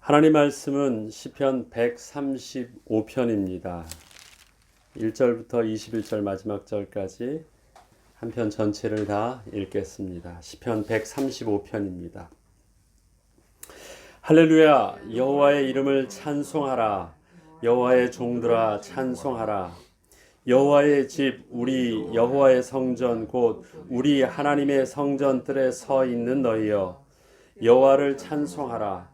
하나님 말씀은 시편 135편입니다. 1절부터 21절 마지막 절까지 한 편 전체를 다 읽겠습니다. 시편 135편입니다. 할렐루야, 여호와의 이름을 찬송하라. 여호와의 종들아 찬송하라. 여호와의 집, 우리 여호와의 성전, 곧 우리 하나님의 성전들에 서 있는 너희여, 여호와를 찬송하라.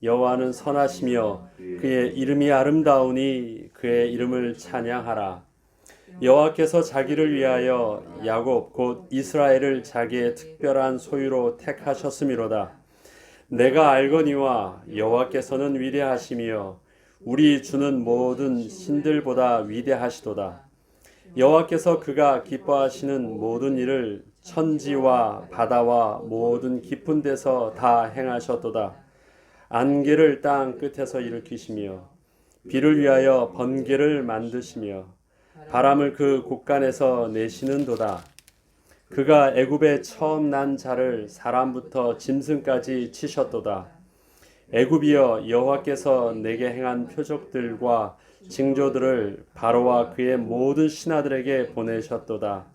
여호와는 선하시며 그의 이름이 아름다우니 그의 이름을 찬양하라. 여호와께서 자기를 위하여 야곱 곧 이스라엘을 자기의 특별한 소유로 택하셨음이로다. 내가 알거니와 여호와께서는 위대하시며 우리 주는 모든 신들보다 위대하시도다. 여호와께서 그가 기뻐하시는 모든 일을 천지와 바다와 모든 깊은 데서 다 행하셨도다. 안개를 땅 끝에서 일으키시며 비를 위하여 번개를 만드시며 바람을 그 곳간에서 내시는도다. 그가 애굽에 처음 난 자를 사람부터 짐승까지 치셨도다. 애굽이여, 여호와께서 내게 행한 표적들과 징조들을 바로와 그의 모든 신하들에게 보내셨도다.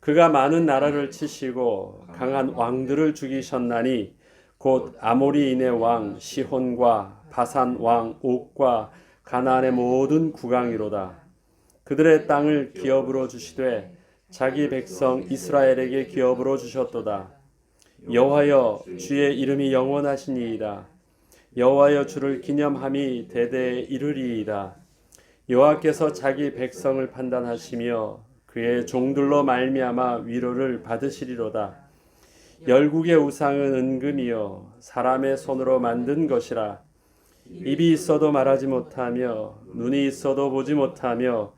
그가 많은 나라를 치시고 강한 왕들을 죽이셨나니 곧 아모리인의 왕 시혼과 바산 왕 옥과 가나안의 모든 국왕이로다. 그들의 땅을 기업으로 주시되 자기 백성 이스라엘에게 기업으로 주셨도다. 여호와여, 주의 이름이 영원하시니이다. 여호와여, 주를 기념함이 대대에 이르리이다. 여호와께서 자기 백성을 판단하시며 그의 종들로 말미암아 위로를 받으시리로다. 열국의 우상은 은금이요 사람의 손으로 만든 것이라. 입이 있어도 말하지 못하며 눈이 있어도 보지 못하며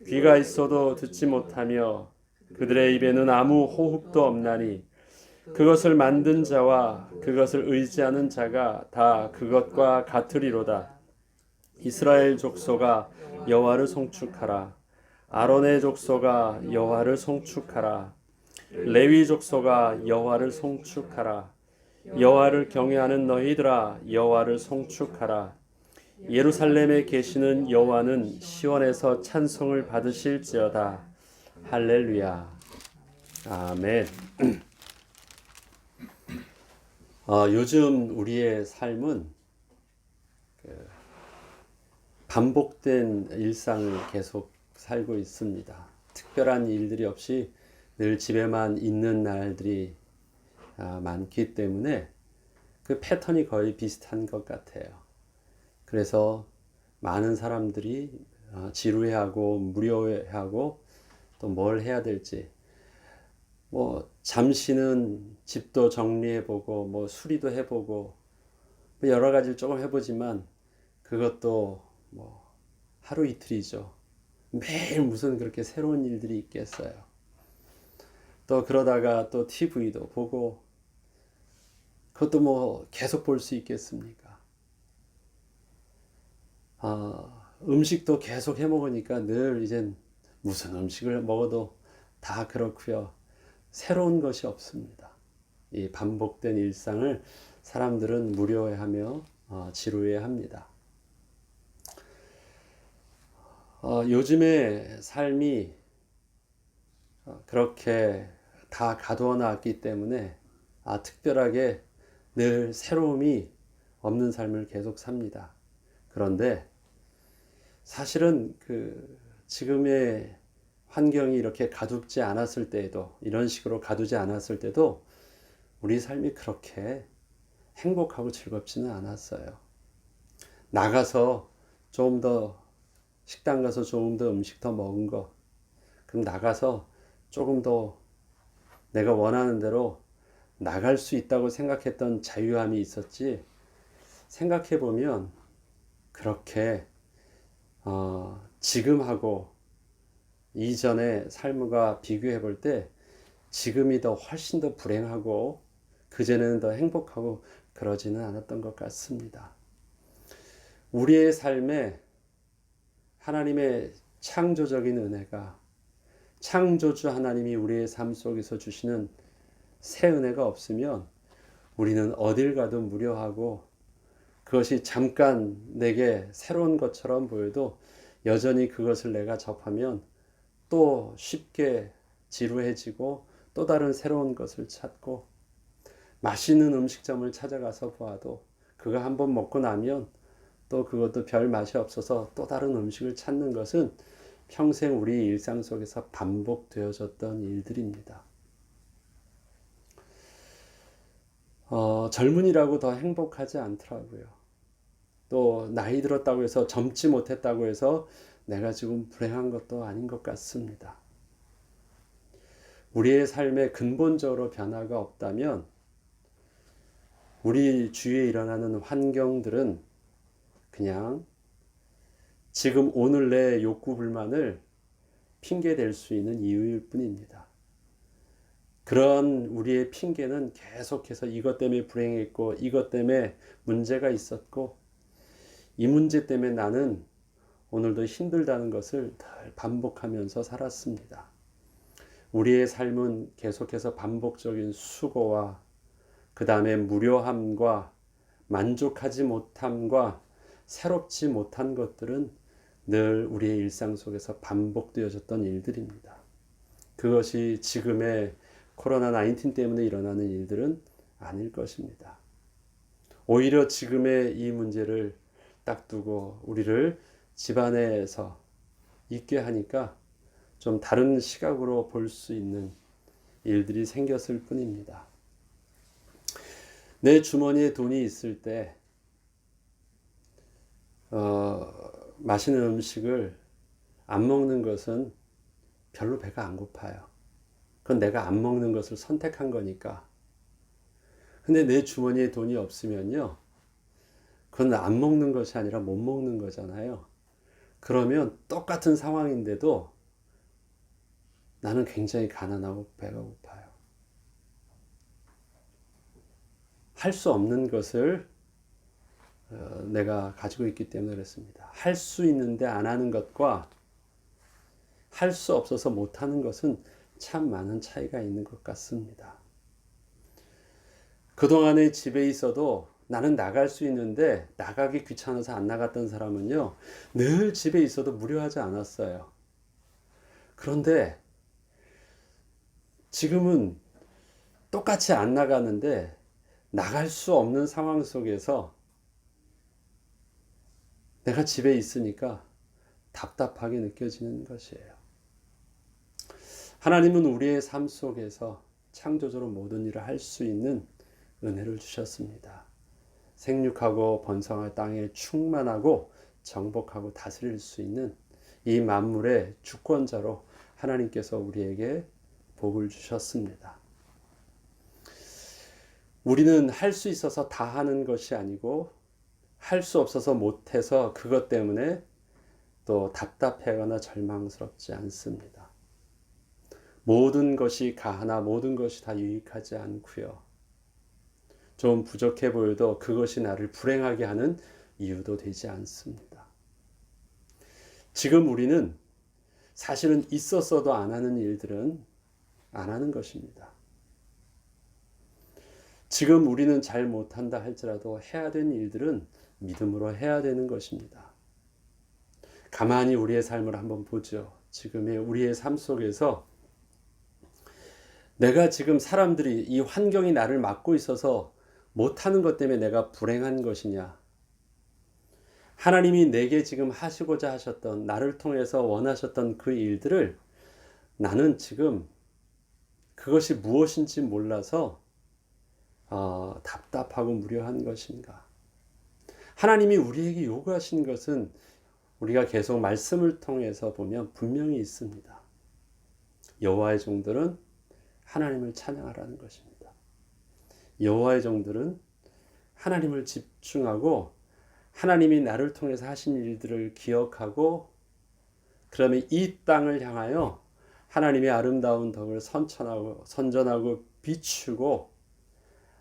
귀가 있어도 듣지 못하며 그들의 입에는 아무 호흡도 없나니 그것을 만든 자와 그것을 의지하는 자가 다 그것과 같으리로다. 이스라엘 족속아, 여호와를 송축하라. 아론의 족속아, 여호와를 송축하라. 레위 족속아, 여호와를 송축하라. 여호와를 경외하는 너희들아, 여호와를 송축하라. 예루살렘에 계시는 여호와는 시온에서 찬송을 받으실지어다. 할렐루야. 아멘. 요즘 우리의 삶은 반복된 일상을 계속 살고 있습니다. 특별한 일들이 없이 늘 집에만 있는 날들이 많기 때문에 그 패턴이 거의 비슷한 것 같아요. 그래서 많은 사람들이 지루해하고 무료해하고 또 뭘 해야 될지, 뭐 잠시는 집도 정리해보고 뭐 수리도 해보고 여러 가지를 조금 해보지만 그것도 뭐 하루 이틀이죠. 매일 무슨 그렇게 새로운 일들이 있겠어요. 또 그러다가 또 TV도 보고 그것도 뭐 계속 볼 수 있겠습니까? 음식도 계속 해 먹으니까 늘 이젠 무슨 음식을 먹어도 다 그렇고요. 새로운 것이 없습니다. 이 반복된 일상을 사람들은 무료해하며 지루해합니다. 요즘의 삶이 그렇게 다 가두어 놨기 때문에 특별하게 늘 새로움이 없는 삶을 계속 삽니다. 그런데 사실은 지금의 환경이 이렇게 가둡지 않았을 때에도, 이런 식으로 가두지 않았을 때도 우리 삶이 그렇게 행복하고 즐겁지는 않았어요. 나가서 조금 더 식당 가서 조금 더 음식 더 먹은 거, 그럼 나가서 조금 더 내가 원하는 대로 나갈 수 있다고 생각했던 자유함이 있었지, 생각해 보면 그렇게 지금하고 이전의 삶과 비교해 볼 때 지금이 더 훨씬 더 불행하고 그전에는 더 행복하고 그러지는 않았던 것 같습니다. 우리의 삶에 하나님의 창조적인 은혜가, 창조주 하나님이 우리의 삶 속에서 주시는 새 은혜가 없으면 우리는 어딜 가도 무료하고 그것이 잠깐 내게 새로운 것처럼 보여도 여전히 그것을 내가 접하면 또 쉽게 지루해지고 또 다른 새로운 것을 찾고, 맛있는 음식점을 찾아가서 보아도 그거 한번 먹고 나면 또 그것도 별 맛이 없어서 또 다른 음식을 찾는 것은 평생 우리 일상 속에서 반복되어졌던 일들입니다. 젊은이라고 더 행복하지 않더라고요. 또 나이 들었다고 해서 젊지 못했다고 해서 내가 지금 불행한 것도 아닌 것 같습니다. 우리의 삶에 근본적으로 변화가 없다면 우리 주위에 일어나는 환경들은 그냥 지금 오늘 내 욕구 불만을 핑계 댈 수 있는 이유일 뿐입니다. 그런 우리의 핑계는 계속해서 이것 때문에 불행했고, 이것 때문에 문제가 있었고, 이 문제 때문에 나는 오늘도 힘들다는 것을 늘 반복하면서 살았습니다. 우리의 삶은 계속해서 반복적인 수고와 그 다음에 무료함과 만족하지 못함과 새롭지 못한 것들은 늘 우리의 일상 속에서 반복되어졌던 일들입니다. 그것이 지금의 코로나19 때문에 일어나는 일들은 아닐 것입니다. 오히려 지금의 이 문제를 딱 두고 우리를 집안에서 있게 하니까 좀 다른 시각으로 볼 수 있는 일들이 생겼을 뿐입니다. 내 주머니에 돈이 있을 때 맛있는 음식을 안 먹는 것은 별로 배가 안 고파요. 그건 내가 안 먹는 것을 선택한 거니까. 근데 내 주머니에 돈이 없으면요, 그건 안 먹는 것이 아니라 못 먹는 거잖아요. 그러면 똑같은 상황인데도 나는 굉장히 가난하고 배가 고파요. 할 수 없는 것을 내가 가지고 있기 때문에 그렇습니다. 할 수 있는데 안 하는 것과 할 수 없어서 못 하는 것은 참 많은 차이가 있는 것 같습니다. 그동안에 집에 있어도 나는 나갈 수 있는데 나가기 귀찮아서 안 나갔던 사람은요, 늘 집에 있어도 무료하지 않았어요. 그런데 지금은 똑같이 안 나가는데 나갈 수 없는 상황 속에서 내가 집에 있으니까 답답하게 느껴지는 것이에요. 하나님은 우리의 삶 속에서 창조적으로 모든 일을 할 수 있는 은혜를 주셨습니다. 생육하고 번성할 땅에 충만하고 정복하고 다스릴 수 있는 이 만물의 주권자로 하나님께서 우리에게 복을 주셨습니다. 우리는 할 수 있어서 다 하는 것이 아니고 할 수 없어서 못해서 그것 때문에 또 답답해하거나 절망스럽지 않습니다. 모든 것이 가하나 모든 것이 다 유익하지 않고요. 좀 부족해 보여도 그것이 나를 불행하게 하는 이유도 되지 않습니다. 지금 우리는 사실은 있었어도 안 하는 일들은 안 하는 것입니다. 지금 우리는 잘 못한다 할지라도 해야 되는 일들은 믿음으로 해야 되는 것입니다. 가만히 우리의 삶을 한번 보죠. 지금의 우리의 삶 속에서 내가 지금 사람들이 이 환경이 나를 막고 있어서 못하는 것 때문에 내가 불행한 것이냐? 하나님이 내게 지금 하시고자 하셨던, 나를 통해서 원하셨던 그 일들을 나는 지금 그것이 무엇인지 몰라서 답답하고 무료한 것인가? 하나님이 우리에게 요구하신 것은 우리가 계속 말씀을 통해서 보면 분명히 있습니다. 여호와의 종들은 하나님을 찬양하라는 것입니다. 여호와의 종들은 하나님을 집중하고 하나님이 나를 통해서 하신 일들을 기억하고, 그러면 이 땅을 향하여 하나님의 아름다운 덕을 선전하고 비추고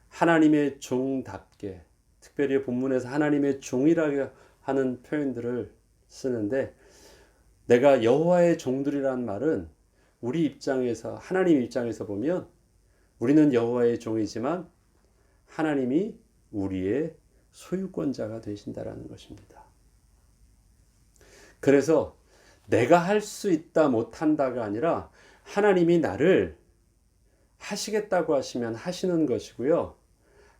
하나님의 종답게, 특별히 본문에서 하나님의 종이라고 하는 표현들을 쓰는데, 내가 여호와의 종들이라는 말은 우리 입장에서, 하나님 입장에서 보면 우리는 여호와의 종이지만 하나님이 우리의 소유권자가 되신다라는 것입니다. 그래서 내가 할 수 있다 못한다가 아니라 하나님이 나를 하시겠다고 하시면 하시는 것이고요.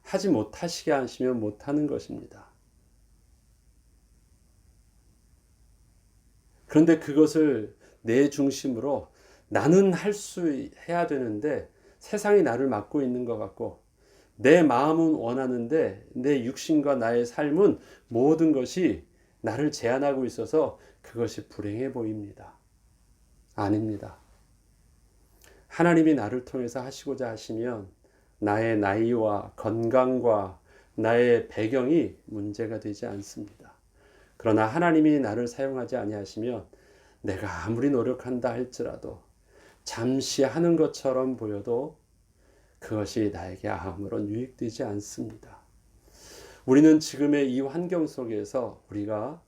하지 못하시게 하시면 못하는 것입니다. 그런데 그것을 내 중심으로 나는 해야 되는데 세상이 나를 막고 있는 것 같고 내 마음은 원하는데 내 육신과 나의 삶은 모든 것이 나를 제한하고 있어서 그것이 불행해 보입니다. 아닙니다. 하나님이 나를 통해서 하시고자 하시면 나의 나이와 건강과 나의 배경이 문제가 되지 않습니다. 그러나 하나님이 나를 사용하지 아니하시면 내가 아무리 노력한다 할지라도 잠시 하는 것처럼 보여도 그것이 나에게 아무런 유익되지 않습니다. 우리는 지금의 이 환경 속에서 우리가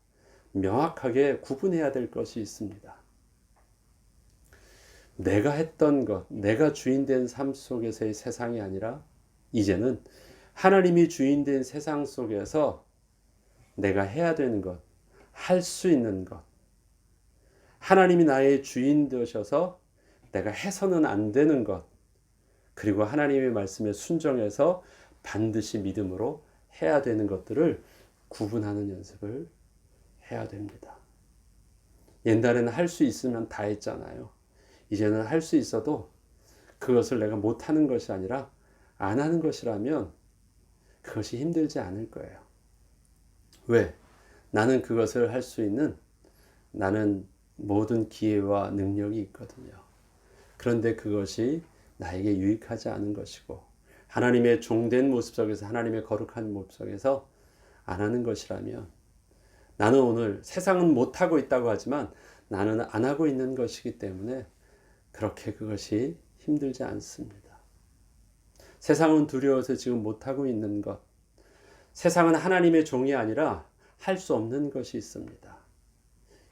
명확하게 구분해야 될 것이 있습니다. 내가 했던 것, 내가 주인된 삶 속에서의 세상이 아니라 이제는 하나님이 주인된 세상 속에서 내가 해야 되는 것, 할 수 있는 것, 하나님이 나의 주인 되셔서 내가 해서는 안 되는 것, 그리고 하나님의 말씀에 순종해서 반드시 믿음으로 해야 되는 것들을 구분하는 연습을 해야 됩니다. 옛날에는 할 수 있으면 다 했잖아요. 이제는 할 수 있어도 그것을 내가 못하는 것이 아니라 안 하는 것이라면 그것이 힘들지 않을 거예요. 왜? 나는 그것을 할 수 있는 나는 모든 기회와 능력이 있거든요. 그런데 그것이 나에게 유익하지 않은 것이고 하나님의 종된 모습 속에서 하나님의 거룩한 모습 속에서 안 하는 것이라면 나는 오늘 세상은 못하고 있다고 하지만 나는 안 하고 있는 것이기 때문에 그렇게 그것이 힘들지 않습니다. 세상은 두려워서 지금 못하고 있는 것, 세상은 하나님의 종이 아니라 할 수 없는 것이 있습니다.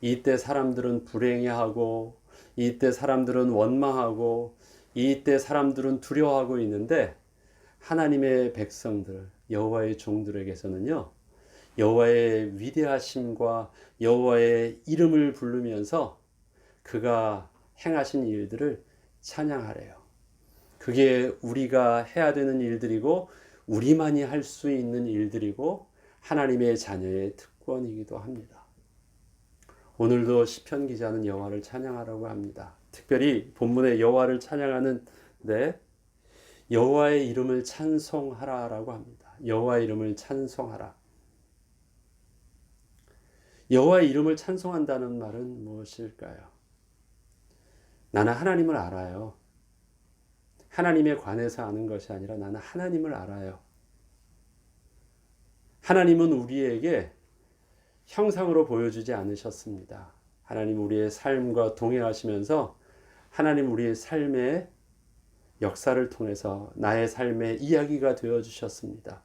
이때 사람들은 불행해하고 이때 사람들은 원망하고 이때 사람들은 두려워하고 있는데 하나님의 백성들, 여호와의 종들에게서는요. 여호와의 위대하심과 여호와의 이름을 부르면서 그가 행하신 일들을 찬양하래요. 그게 우리가 해야 되는 일들이고 우리만이 할 수 있는 일들이고 하나님의 자녀의 특권이기도 합니다. 오늘도 시편 기자는 여호와를 찬양하라고 합니다. 특별히 본문에 여호와를 찬양하는데 여호와의 이름을 찬송하라라고 합니다. 여호와의 이름을 찬송하라. 여호와의 이름을 찬송한다는 말은 무엇일까요? 나는 하나님을 알아요. 하나님에 관해서 아는 것이 아니라 나는 하나님을 알아요. 하나님은 우리에게 형상으로 보여주지 않으셨습니다. 하나님 우리의 삶과 동행하시면서 하나님 우리의 삶의 역사를 통해서 나의 삶의 이야기가 되어주셨습니다.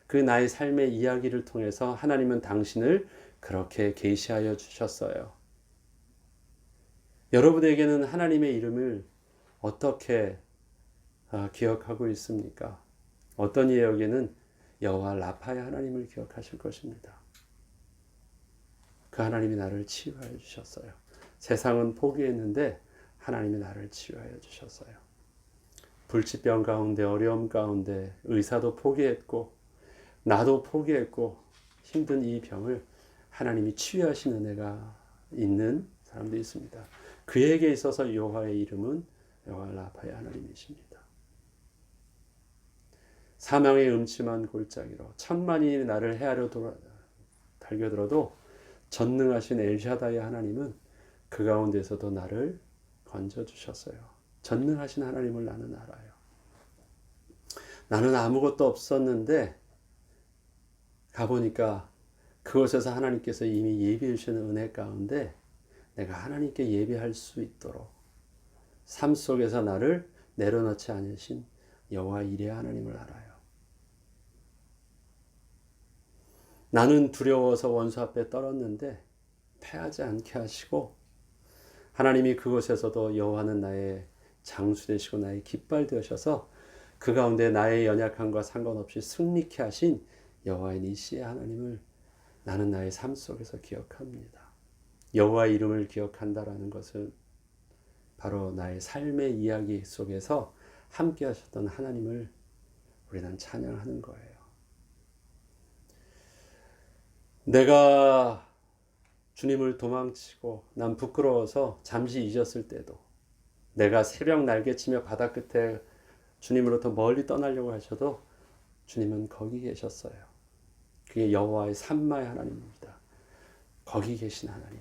그 나의 삶의 이야기를 통해서 하나님은 당신을 그렇게 계시하여 주셨어요. 여러분에게는 하나님의 이름을 어떻게 기억하고 있습니까? 어떤 이에게는 여호와 라파의 하나님을 기억하실 것입니다. 그 하나님이 나를 치유하여 주셨어요. 세상은 포기했는데 하나님이 나를 치유하여 주셨어요. 불치병 가운데 어려움 가운데 의사도 포기했고 나도 포기했고 힘든 이 병을 하나님이 치유하시는 은혜가 있는 사람도 있습니다. 그에게 있어서 여호와의 이름은 여호와 라파의 하나님이십니다. 사망의 음침한 골짜기로 천만이 나를 헤아려 달겨들어도 전능하신 엘샤다의 하나님은 그 가운데서도 나를 건져주셨어요. 전능하신 하나님을 나는 알아요. 나는 아무것도 없었는데 가보니까 그곳에서 하나님께서 이미 예비해 주시는 은혜 가운데 내가 하나님께 예배할 수 있도록 삶 속에서 나를 내려놓지 않으신 여호와 이레 하나님을 알아요. 나는 두려워서 원수 앞에 떨었는데 패하지 않게 하시고 하나님이 그곳에서도 여호와는 나의 장수 되시고 나의 깃발 되셔서 그 가운데 나의 연약함과 상관없이 승리케 하신 여호와의 니시의 하나님을 나는 나의 삶 속에서 기억합니다. 여호와의 이름을 기억한다라는 것은 바로 나의 삶의 이야기 속에서 함께 하셨던 하나님을 우리는 찬양하는 거예요. 내가 주님을 도망치고 난 부끄러워서 잠시 잊었을 때도, 내가 새벽 날개치며 바다 끝에 주님으로부터 멀리 떠나려고 하셔도 주님은 거기 계셨어요. 그게 여호와의 삼마의 하나님입니다. 거기 계신 하나님.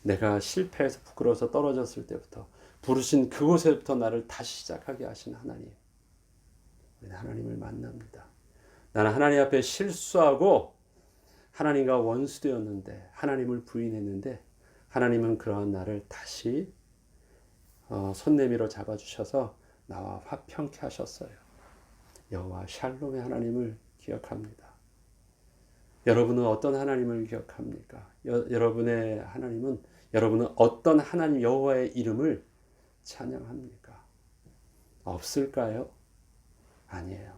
내가 실패해서 부끄러워서 떨어졌을 때부터 부르신 그곳에부터 나를 다시 시작하게 하신 하나님. 우리는 하나님을 만납니다. 나는 하나님 앞에 실수하고 하나님과 원수되었는데, 하나님을 부인했는데, 하나님은 그러한 나를 다시 손 내밀어 잡아주셔서 나와 화평케 하셨어요. 여호와 샬롬의 하나님을 기억합니다. 여러분은 어떤 하나님을 기억합니까? 여러분의 하나님은, 여러분은 어떤 하나님 여호와의 이름을 찬양합니까? 없을까요? 아니에요.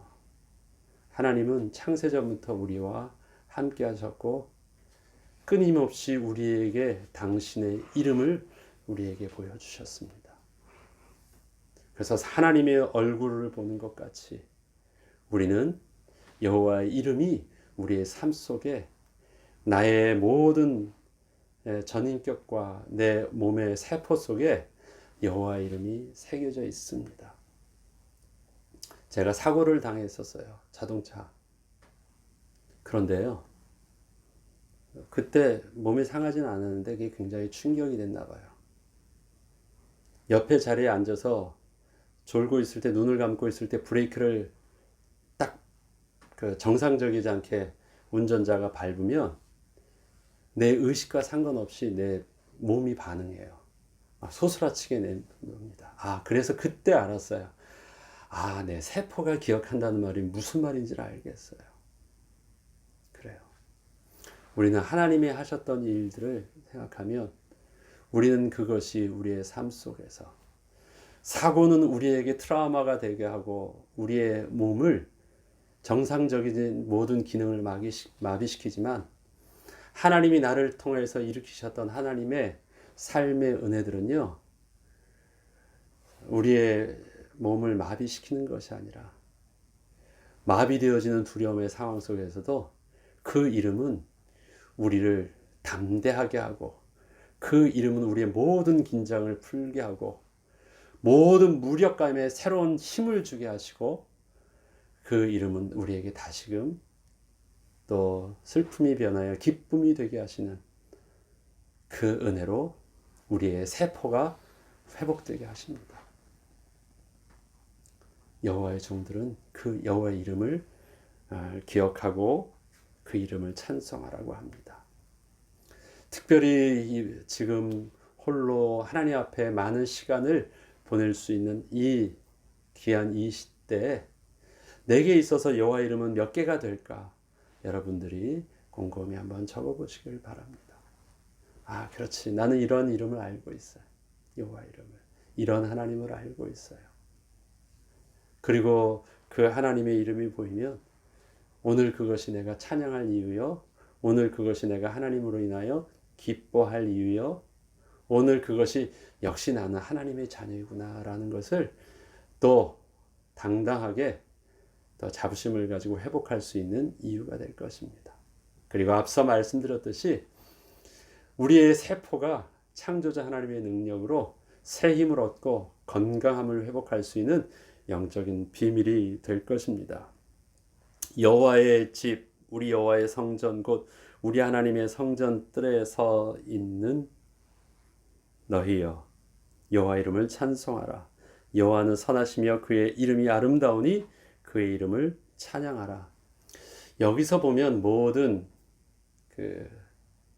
하나님은 창세전부터 우리와 함께 하셨고 끊임없이 우리에게 당신의 이름을 우리에게 보여주셨습니다. 그래서 하나님의 얼굴을 보는 것 같이 우리는 여호와의 이름이 우리의 삶 속에 나의 모든 전인격과 내 몸의 세포 속에 여호와의 이름이 새겨져 있습니다. 제가 사고를 당했었어요. 자동차. 그런데요, 그때 몸이 상하지는 않았는데 그게 굉장히 충격이 됐나 봐요. 옆에 자리에 앉아서 졸고 있을 때, 눈을 감고 있을 때 브레이크를 딱 정상적이지 않게 운전자가 밟으면 내 의식과 상관없이 내 몸이 반응해요. 소스라치게 냅니다. 그래서 그때 알았어요. 내 세포가 기억한다는 말이 무슨 말인지를 알겠어요. 그래요. 우리는 하나님이 하셨던 일들을 생각하면 우리는 그것이 우리의 삶 속에서, 사고는 우리에게 트라우마가 되게 하고 우리의 몸을 정상적인 모든 기능을 마비시키지만, 하나님이 나를 통해서 일으키셨던 하나님의 삶의 은혜들은요, 우리의 몸을 마비시키는 것이 아니라 마비되어지는 두려움의 상황 속에서도 그 이름은 우리를 담대하게 하고, 그 이름은 우리의 모든 긴장을 풀게 하고 모든 무력감에 새로운 힘을 주게 하시고, 그 이름은 우리에게 다시금 또 슬픔이 변하여 기쁨이 되게 하시는 그 은혜로 우리의 세포가 회복되게 하십니다. 여호와의 종들은 그 여호와의 이름을 기억하고 그 이름을 찬송하라고 합니다. 특별히 지금 홀로 하나님 앞에 많은 시간을 보낼 수 있는 이 귀한 이 시대에 내게 있어서 여호와 이름은 몇 개가 될까? 여러분들이 곰곰이 한번 적어보시길 바랍니다. 그렇지. 나는 이런 이름을 알고 있어요. 여호와 이름을. 이런 하나님을 알고 있어요. 그리고 그 하나님의 이름이 보이면 오늘 그것이 내가 찬양할 이유요. 오늘 그것이 내가 하나님으로 인하여 기뻐할 이유요. 오늘 그것이 역시 나는 하나님의 자녀이구나 라는 것을 또 당당하게 더 자부심을 가지고 회복할 수 있는 이유가 될 것입니다. 그리고 앞서 말씀드렸듯이 우리의 세포가 창조자 하나님의 능력으로 새 힘을 얻고 건강함을 회복할 수 있는 영적인 비밀이 될 것입니다. 여호와의 집, 우리 여호와의 성전, 곧 우리 하나님의 성전 뜰에 서 있는 너희여, 여호와 이름을 찬송하라. 여호와는 선하시며 그의 이름이 아름다우니 그의 이름을 찬양하라. 여기서 보면 모든 그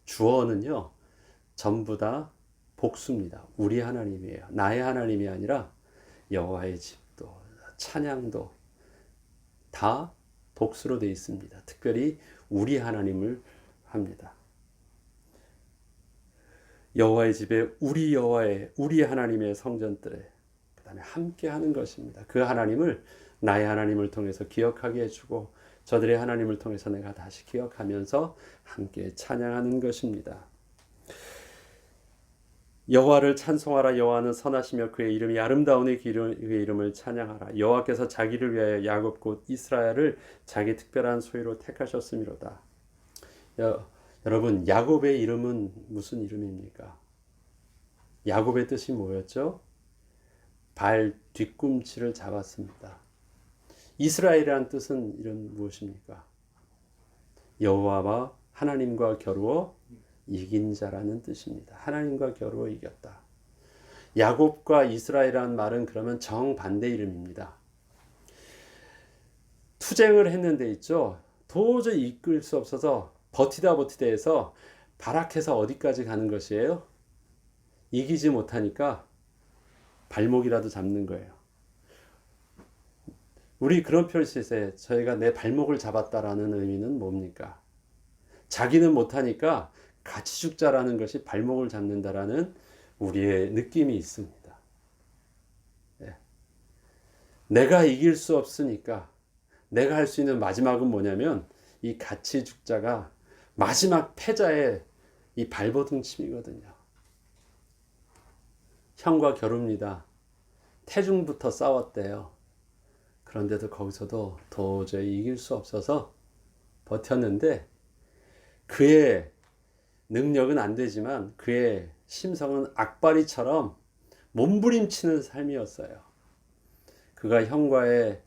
주어는요, 전부 다 복수입니다. 우리 하나님이에요. 나의 하나님이 아니라 여호와의 집도 찬양도 다 복수로 되어 있습니다. 특별히 우리 하나님을 합니다. 여호와의 집에 우리 하나님의 성전들에 그다음에 함께 하는 것입니다. 그 하나님을 나의 하나님을 통해서 기억하게 해주고 저들의 하나님을 통해서 내가 다시 기억하면서 함께 찬양하는 것입니다. 여호와를 찬송하라. 여호와는 선하시며 그의 이름이 아름다우니 그의 이름을 찬양하라. 여호와께서 자기를 위하여 야곱 곧 이스라엘을 자기 특별한 소유로 택하셨음이로다. 여러분, 야곱의 이름은 무슨 이름입니까? 야곱의 뜻이 뭐였죠? 발 뒤꿈치를 잡았습니다. 이스라엘이란 뜻은 이런 무엇입니까? 여호와와 하나님과 겨루어 이긴 자라는 뜻입니다. 하나님과 겨루어 이겼다. 야곱과 이스라엘이라는 말은 그러면 정반대 이름입니다. 투쟁을 했는데 있죠. 도저히 이끌 수 없어서 버티다 해서 발악해서 어디까지 가는 것이에요? 이기지 못하니까 발목이라도 잡는 거예요. 우리 그런 표현을 쓰세요. 저희가 내 발목을 잡았다라는 의미는 뭡니까? 자기는 못하니까 같이 죽자라는 것이 발목을 잡는다라는 우리의 느낌이 있습니다. 네. 내가 이길 수 없으니까 내가 할 수 있는 마지막은 뭐냐면 이 같이 죽자가 마지막 패자의 이 발버둥침이거든요. 형과 겨룹니다. 태중부터 싸웠대요. 그런데도 거기서도 도저히 이길 수 없어서 버텼는데 그의 능력은 안 되지만 그의 심성은 악바리처럼 몸부림치는 삶이었어요. 그가 형과의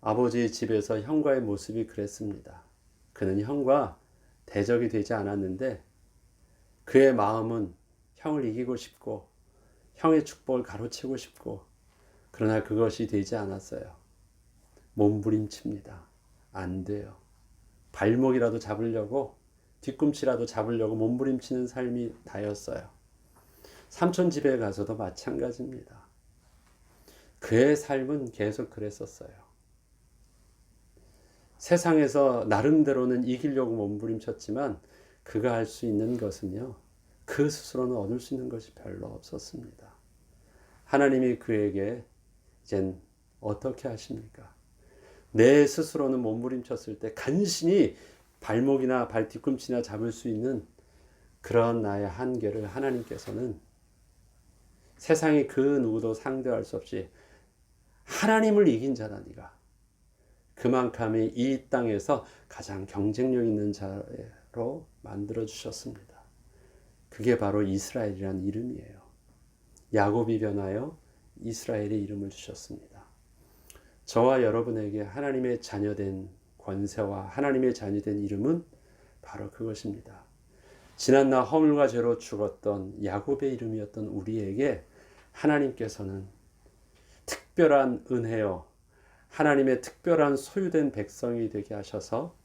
아버지의 집에서 형과의 모습이 그랬습니다. 그는 형과 대적이 되지 않았는데 그의 마음은 형을 이기고 싶고 형의 축복을 가로채고 싶고 그러나 그것이 되지 않았어요. 몸부림칩니다. 안 돼요. 발목이라도 잡으려고 뒤꿈치라도 잡으려고 몸부림치는 삶이 다였어요. 삼촌 집에 가서도 마찬가지입니다. 그의 삶은 계속 그랬었어요. 세상에서 나름대로는 이기려고 몸부림쳤지만 그가 할 수 있는 것은요. 그 스스로는 얻을 수 있는 것이 별로 없었습니다. 하나님이 그에게 이젠 어떻게 하십니까? 내 스스로는 몸부림쳤을 때 간신히 발목이나 발 뒤꿈치나 잡을 수 있는 그런 나의 한계를 하나님께서는 세상이 그 누구도 상대할 수 없이 하나님을 이긴 자라 네가 그만큼이 이 땅에서 가장 경쟁력 있는 자로 만들어 주셨습니다. 그게 바로 이스라엘이란 이름이에요. 야곱이 변하여 이스라엘의 이름을 주셨습니다. 저와 여러분에게 하나님의 자녀된 권세와 하나님의 자녀된 이름은 바로 그것입니다. 지난날 허물과 죄로 죽었던 야곱의 이름이었던 우리에게 하나님께서는 특별한 은혜요, 하나님의 특별한 소유된 백성이 되게 하셔서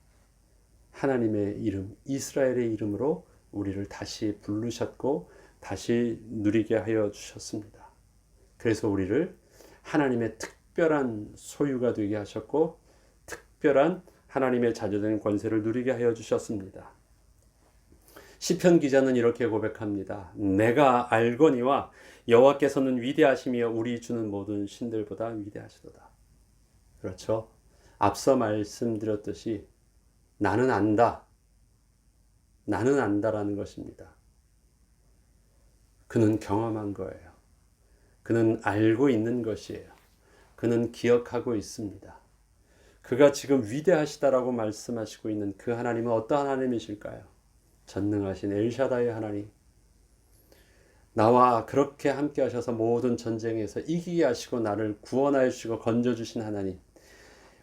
하나님의 이름, 이스라엘의 이름으로 우리를 다시 부르셨고 다시 누리게 하여 주셨습니다. 그래서 우리를 하나님의 특별한 소유가 되게 하셨고 특별한 하나님의 자녀된 권세를 누리게 하여 주셨습니다. 시편 기자는 이렇게 고백합니다. 내가 알거니와 여호와께서는 위대하시며 우리 주는 모든 신들보다 위대하시도다. 그렇죠. 앞서 말씀드렸듯이 나는 안다. 나는 안다라는 것입니다. 그는 경험한 거예요. 그는 알고 있는 것이에요. 그는 기억하고 있습니다. 그가 지금 위대하시다라고 말씀하시고 있는 그 하나님은 어떠한 하나님이실까요? 전능하신 엘샤다의 하나님. 나와 그렇게 함께 하셔서 모든 전쟁에서 이기게 하시고 나를 구원하여 주시고 건져주신 하나님.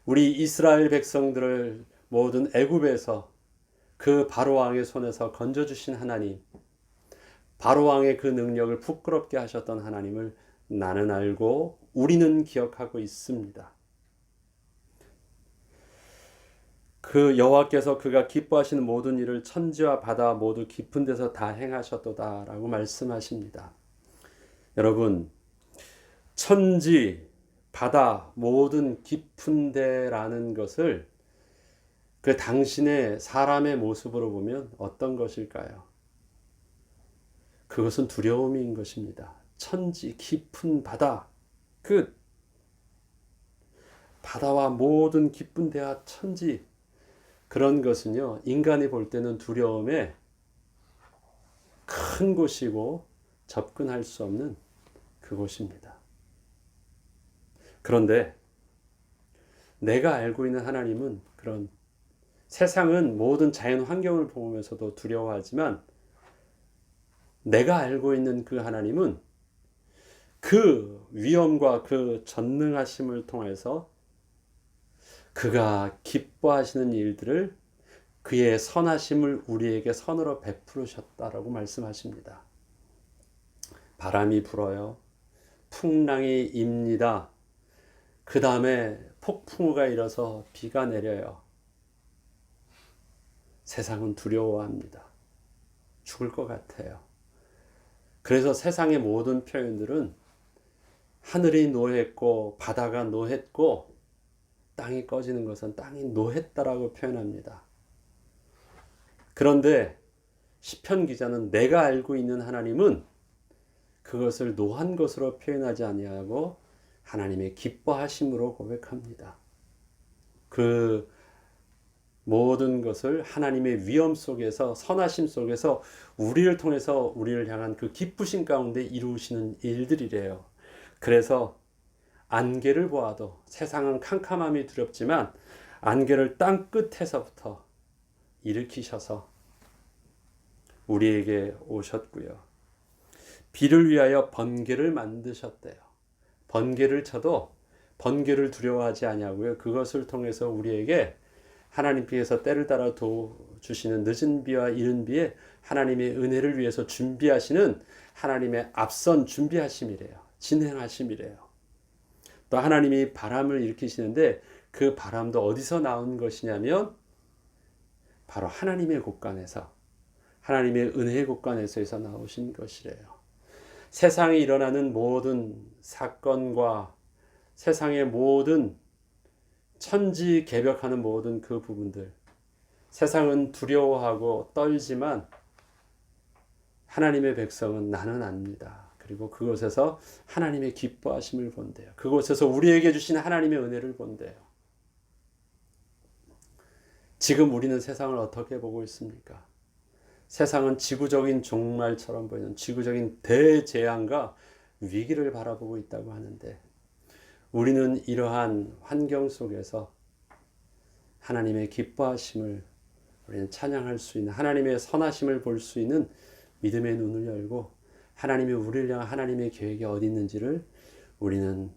우리 이스라엘 백성들을 모든 애굽에서 그 바로왕의 손에서 건져주신 하나님. 바로왕의 그 능력을 부끄럽게 하셨던 하나님을 나는 알고 우리는 기억하고 있습니다. 그 여호와께서 그가 기뻐하시는 모든 일을 천지와 바다 모두 깊은 데서 다 행하셨도다라고 말씀하십니다. 여러분, 천지, 바다, 모든 깊은 데라는 것을 그 당신의 사람의 모습으로 보면 어떤 것일까요? 그것은 두려움인 것입니다. 천지, 깊은 바다, 그 바다와 모든 깊은 데와 천지, 그런 것은요, 인간이 볼 때는 두려움의 큰 곳이고 접근할 수 없는 그곳입니다. 그런데 내가 알고 있는 하나님은 그런 세상은 모든 자연 환경을 보면서도 두려워하지만 내가 알고 있는 그 하나님은 그 위엄과 그 전능하심을 통해서 그가 기뻐하시는 일들을 그의 선하심을 우리에게 선으로 베푸셨다라고 말씀하십니다. 바람이 불어요. 풍랑이 입니다. 그 다음에 폭풍우가 일어서 비가 내려요. 세상은 두려워합니다. 죽을 것 같아요. 그래서 세상의 모든 표현들은 하늘이 노했고 바다가 노했고 땅이 꺼지는 것은 땅이 노했다라고 표현합니다. 그런데 시편 기자는 내가 알고 있는 하나님은 그것을 노한 것으로 표현하지 아니하고 하나님의 기뻐하심으로 고백합니다. 그 모든 것을 하나님의 위엄 속에서 선하심 속에서 우리를 통해서 우리를 향한 그 기쁘신 가운데 이루시는 일들이래요. 그래서 안개를 보아도 세상은 캄캄함이 두렵지만 안개를 땅 끝에서부터 일으키셔서 우리에게 오셨고요. 비를 위하여 번개를 만드셨대요. 번개를 쳐도 번개를 두려워하지 아니하고요. 그것을 통해서 우리에게 하나님께서 때를 따라 주시는 늦은 비와 이른 비에 하나님의 은혜를 위해서 준비하시는 하나님의 앞선 준비하심이래요. 진행하심이래요. 또 하나님이 바람을 일으키시는데 그 바람도 어디서 나온 것이냐면 바로 하나님의 곳간에서 하나님의 은혜의 곳간에서 나오신 것이래요. 세상에 일어나는 모든 사건과 세상의 모든 천지개벽하는 모든 그 부분들, 세상은 두려워하고 떨지만 하나님의 백성은 나는 압니다. 그리고 그곳에서 하나님의 기뻐하심을 본대요. 그곳에서 우리에게 주신 하나님의 은혜를 본대요. 지금 우리는 세상을 어떻게 보고 있습니까? 세상은 지구적인 종말처럼 보이는 지구적인 대재앙과 위기를 바라보고 있다고 하는데 우리는 이러한 환경 속에서 하나님의 기뻐하심을 우리는 찬양할 수 있는 하나님의 선하심을 볼 수 있는 믿음의 눈을 열고 하나님이 우리를 향한 하나님의 계획이 어디 있는지를 우리는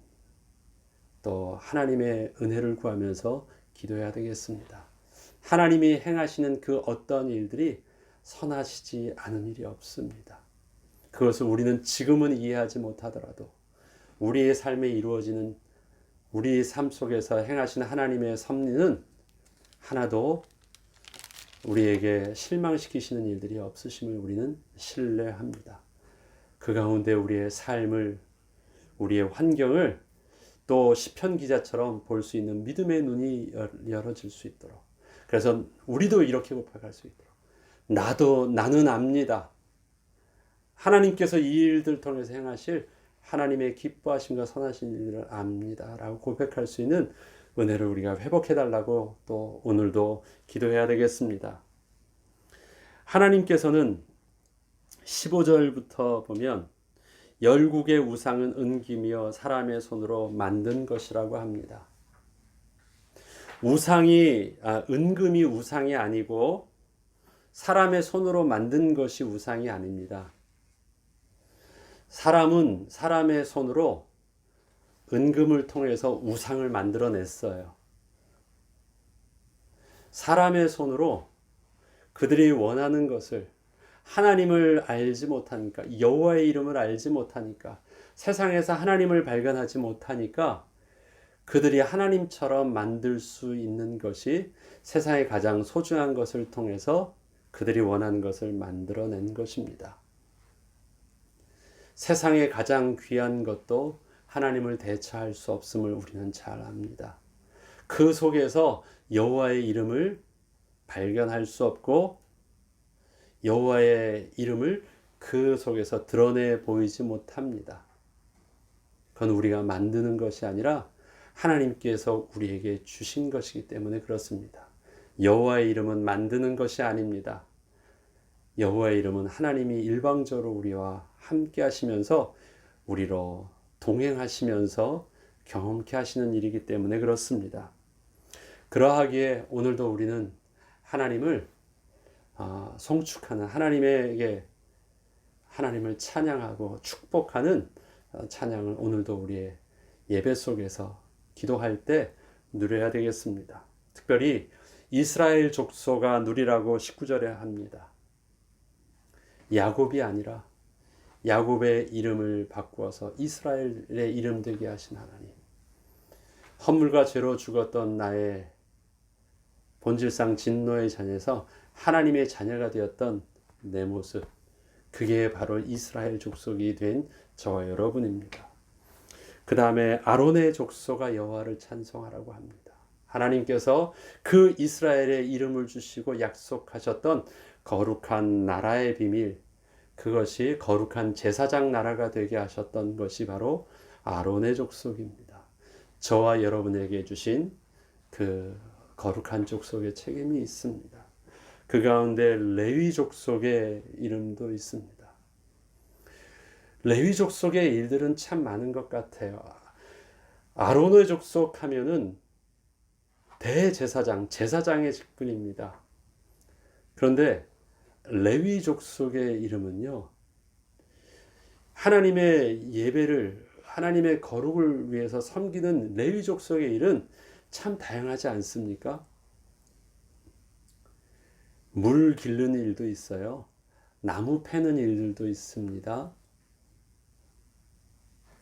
또 하나님의 은혜를 구하면서 기도해야 되겠습니다. 하나님이 행하시는 그 어떤 일들이 선하시지 않은 일이 없습니다. 그것을 우리는 지금은 이해하지 못하더라도 우리의 삶에 이루어지는 우리 삶 속에서 행하시는 하나님의 섭리는 하나도 우리에게 실망시키시는 일들이 없으심을 우리는 신뢰합니다. 그 가운데 우리의 삶을 우리의 환경을 또 시편 기자처럼 볼 수 있는 믿음의 눈이 열어질 수 있도록 그래서 우리도 이렇게 고백할 수 있도록 나는 압니다. 하나님께서 이 일들 통해서 행하실 하나님의 기뻐하심과 선하신 일을 압니다. 라고 고백할 수 있는 은혜를 우리가 회복해달라고 또 오늘도 기도해야 되겠습니다. 하나님께서는 15절부터 보면 열국의 우상은 은기며 사람의 손으로 만든 것이라고 합니다. 은금이 우상이 아니고 사람의 손으로 만든 것이 우상이 아닙니다. 사람은 사람의 손으로 은금을 통해서 우상을 만들어냈어요. 사람의 손으로 그들이 원하는 것을 하나님을 알지 못하니까 여호와의 이름을 알지 못하니까 세상에서 하나님을 발견하지 못하니까 그들이 하나님처럼 만들 수 있는 것이 세상에 가장 소중한 것을 통해서 그들이 원하는 것을 만들어낸 것입니다. 세상에 가장 귀한 것도 하나님을 대처할 수 없음을 우리는 잘 압니다. 그 속에서 여호와의 이름을 발견할 수 없고 여호와의 이름을 그 속에서 드러내 보이지 못합니다. 그건 우리가 만드는 것이 아니라 하나님께서 우리에게 주신 것이기 때문에 그렇습니다. 여호와의 이름은 만드는 것이 아닙니다. 여호와의 이름은 하나님이 일방적으로 우리와 함께 하시면서 우리로 동행하시면서 경험케 하시는 일이기 때문에 그렇습니다. 그러하기에 오늘도 우리는 하나님을 송축하는 하나님을 찬양하고 축복하는 찬양을 오늘도 우리의 예배 속에서 기도할 때 누려야 되겠습니다. 특별히 이스라엘 족속아 누리라고 19절에 합니다. 야곱이 아니라 야곱의 이름을 바꾸어서 이스라엘의 이름 되게 하신 하나님. 허물과 죄로 죽었던 나의 본질상 진노의 자녀에서 하나님의 자녀가 되었던 내 모습, 그게 바로 이스라엘 족속이 된 저와 여러분입니다. 그 다음에 아론의 족속아 여호와를 찬송하라고 합니다. 하나님께서 그 이스라엘의 이름을 주시고 약속하셨던 거룩한 나라의 비밀, 그것이 거룩한 제사장 나라가 되게 하셨던 것이 바로 아론의 족속입니다. 저와 여러분에게 주신 그 거룩한 족속의 책임이 있습니다. 그 가운데 레위 족속의 이름도 있습니다. 레위 족속의 일들은 참 많은 것 같아요. 아론의 족속 하면은 대제사장, 제사장의 직분입니다. 그런데 레위 족속의 이름은요, 하나님의 예배를, 하나님의 거룩을 위해서 섬기는 레위 족속의 일은 참 다양하지 않습니까? 물 기르는 일도 있어요. 나무 패는 일들도 있습니다.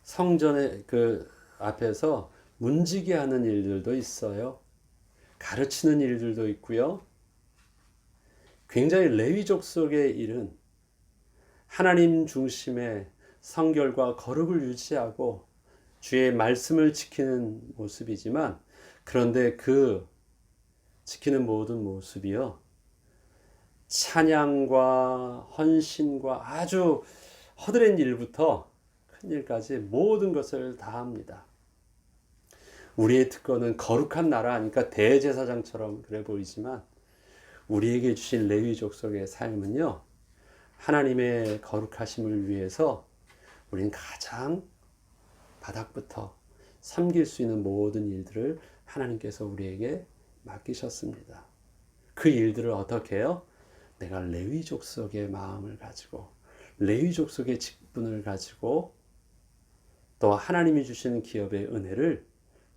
성전의 그 앞에서 문지기 하는 일들도 있어요. 가르치는 일들도 있고요. 굉장히 레위 족속의 일은 하나님 중심의 성결과 거룩을 유지하고 주의 말씀을 지키는 모습이지만, 그런데 그 지키는 모든 모습이요, 찬양과 헌신과 아주 허드렛 일부터 큰 일까지 모든 것을 다 합니다. 우리의 특권은 거룩한 나라 하니까 대제사장처럼 그래 보이지만, 우리에게 주신 레위 족속의 삶은요, 하나님의 거룩하심을 위해서 우리는 가장 바닥부터 섬길 수 있는 모든 일들을 하나님께서 우리에게 맡기셨습니다. 그 일들을 어떻게 해요? 내가 레위 족속의 마음을 가지고, 레위 족속의 직분을 가지고, 또 하나님이 주시는 기업의 은혜를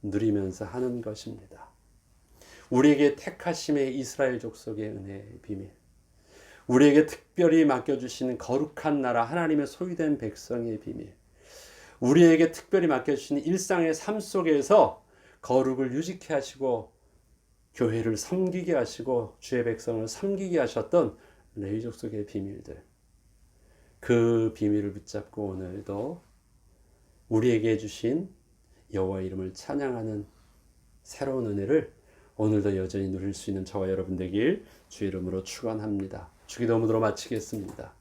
누리면서 하는 것입니다. 우리에게 택하심의 이스라엘 족속의 은혜의 비밀, 우리에게 특별히 맡겨주시는 거룩한 나라 하나님의 소유된 백성의 비밀, 우리에게 특별히 맡겨주시는 일상의 삶 속에서 거룩을 유지케 하시고 교회를 섬기게 하시고 주의 백성을 섬기게 하셨던 레위 족속의 비밀들, 그 비밀을 붙잡고 오늘도 우리에게 주신 여호와 이름을 찬양하는 새로운 은혜를 오늘도 여전히 누릴 수 있는 저와 여러분 되길 주의 이름으로 축원합니다. 주기도문으로 마치겠습니다.